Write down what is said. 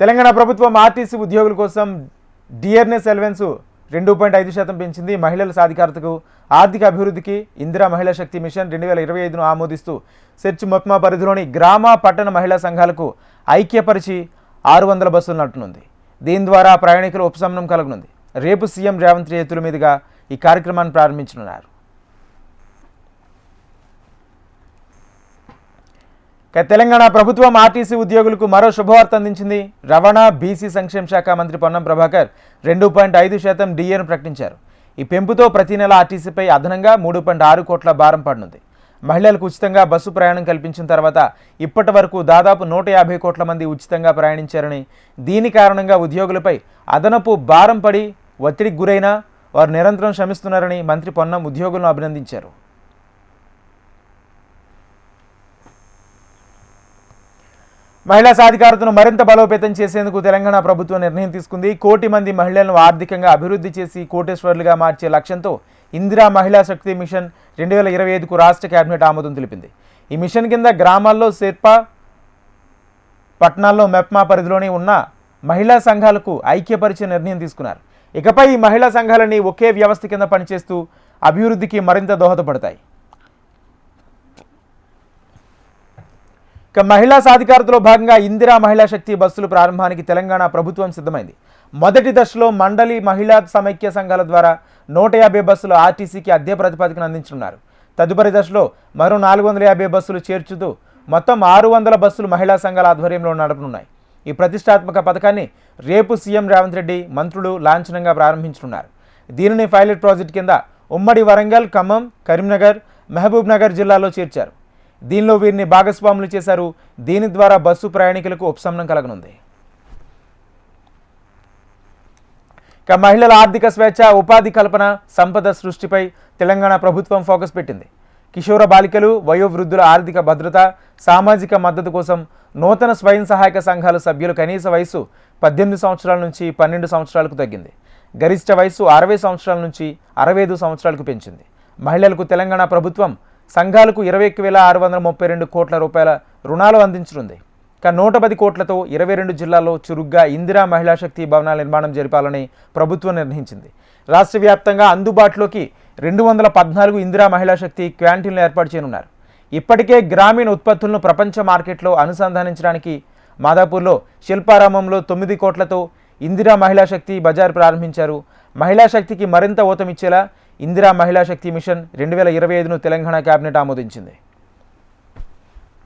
తెలంగాణ ప్రభుత్వం ఆర్టీసీ ఉద్యోగుల కోసం డియర్నెస్ అలవెన్స్ 2.5% పెంచింది. మహిళల సాధికారతకు ఆర్థిక అభివృద్ధికి ఇందిరా మహిళా శక్తి మిషన్ 2025ను ఆమోదిస్తూ సెర్చ్ మెప్మా పరిధిలోని గ్రామ పట్టణ మహిళా సంఘాలకు ఐక్యపరిచి 600 బస్సులు నడుపునుంది. దీని ద్వారా ప్రయాణికుల ఉపశమనం కలగనుంది. రేపు సీఎం రేవంత్ చేతుల మీదుగా ఈ కార్యక్రమాన్ని ప్రారంభించనున్నారు. తెలంగాణ ప్రభుత్వం ఆర్టీసీ ఉద్యోగులకు మరో శుభవార్త అందించింది. రవాణా బీసీ సంక్షేమ శాఖ మంత్రి పొన్నం ప్రభాకర్ 2.5% డిఏను ప్రకటించారు. ఈ పెంపుతో ప్రతి నెల ఆర్టీసీపై అదనంగా 3.6 కోట్ల భారం పడనుంది. మహిళలకు ఉచితంగా బస్సు ప్రయాణం కల్పించిన తర్వాత ఇప్పటి వరకు దాదాపు 150 కోట్ల మంది ఉచితంగా ప్రయాణించారని, దీని కారణంగా ఉద్యోగులపై అదనపు భారం పడి ఒత్తిడికి గురైనా వారు నిరంతరం శ్రమిస్తున్నారని మంత్రి పొన్నం ఉద్యోగులను అభినందించారు. మహిళా సాధికారతను మరింత బలోపేతం చేసేందుకు తెలంగాణ ప్రభుత్వం నిర్ణయం తీసుకుంది. 1 కోటి మంది మహిళలను ఆర్థికంగా అభివృద్ధి చేసి కోటేశ్వర్లుగా మార్చే లక్ష్యంతో ఇందిరా మహిళా శక్తి మిషన్ 2025కు రాష్ట్ర కేబినెట్ ఆమోదం తెలిపింది. ఈ మిషన్ కింద గ్రామాల్లో శిల్పా, పట్టణాల్లో మెప్మా పరిధిలోని ఉన్న మహిళా సంఘాలకు ఐక్యపరిచే నిర్ణయం తీసుకున్నారు. ఇకపై ఈ మహిళా సంఘాలన్నీ ఒకే వ్యవస్థ కింద పనిచేస్తూ అభివృద్ధికి మరింత దోహదపడతాయి. మహిళా సాధికారతలో భాగంగా ఇందిరా మహిళా శక్తి బస్సుల ప్రారంభానికి తెలంగాణ ప్రభుత్వం సిద్ధమైంది. మొదటి దశలో మండలి మహిళా సమైక్య సంఘాల ద్వారా 150 బస్సులు ఆర్టీసీకి అద్దె ప్రతిపాదికను అందించనున్నారు. తదుపరి దశలో మరో 450 బస్సులు చేర్చుతూ మొత్తం 600 బస్సులు మహిళా సంఘాల ఆధ్వర్యంలో నడపనున్నాయి. ఈ ప్రతిష్టాత్మక పథకాన్ని రేపు సీఎం రేవంత్ రెడ్డి మంత్రులు లాంఛనంగా ప్రారంభించనున్నారు. దీనిని పైలట్ ప్రాజెక్ట్ కింద ఉమ్మడి వరంగల్, ఖమ్మం, కరీంనగర్, మహబూబ్ నగర్ జిల్లాలో చేర్చారు. దీనిలో వీరిని భాగస్వాములు చేశారు. దీని ద్వారా బస్సు ప్రయాణికులకు ఉపశమనం కలగనుంది. మహిళల ఆర్థిక స్వేచ్ఛ, ఉపాధి కల్పన, సంపద సృష్టిపై తెలంగాణ ప్రభుత్వం ఫోకస్ పెట్టింది. కిషోర బాలికలు, వయోవృద్ధుల ఆర్థిక భద్రత, సామాజిక మద్దతు కోసం నూతన స్వయం సహాయక సంఘాల సభ్యుల కనీస వయసు 18 సంవత్సరాల నుంచి 12 సంవత్సరాలకు తగ్గింది. గరిష్ట వయసు 60 సంవత్సరాల నుంచి 65 సంవత్సరాలకు పెంచింది. మహిళలకు తెలంగాణ ప్రభుత్వం సంఘాలకు 21,632 కోట్ల రూపాయల రుణాలు అందించనుంది. 110 కోట్లతో 22 జిల్లాల్లో చురుగ్గా ఇందిరా మహిళా శక్తి భవనాల నిర్మాణం జరిపాలని ప్రభుత్వం నిర్ణయించింది. రాష్ట్ర వ్యాప్తంగా అందుబాటులోకి 214 ఇందిరా మహిళా శక్తి క్యాంటీన్లు ఏర్పాటు చేయనున్నారు. ఇప్పటికే గ్రామీణ ఉత్పత్తులను ప్రపంచ మార్కెట్లో అనుసంధానించడానికి మాదాపూర్లో శిల్పారామంలో 9 కోట్లతో ఇందిరా మహిళా శక్తి బజార్ ప్రారంభించారు. మహిళా శక్తికి మరింత ఊతమిచ్చేలా ఇందిరా మహిళా శక్తి మిషన్ 2025ను తెలంగాణ కేబినెట్ ఆమోదించింది.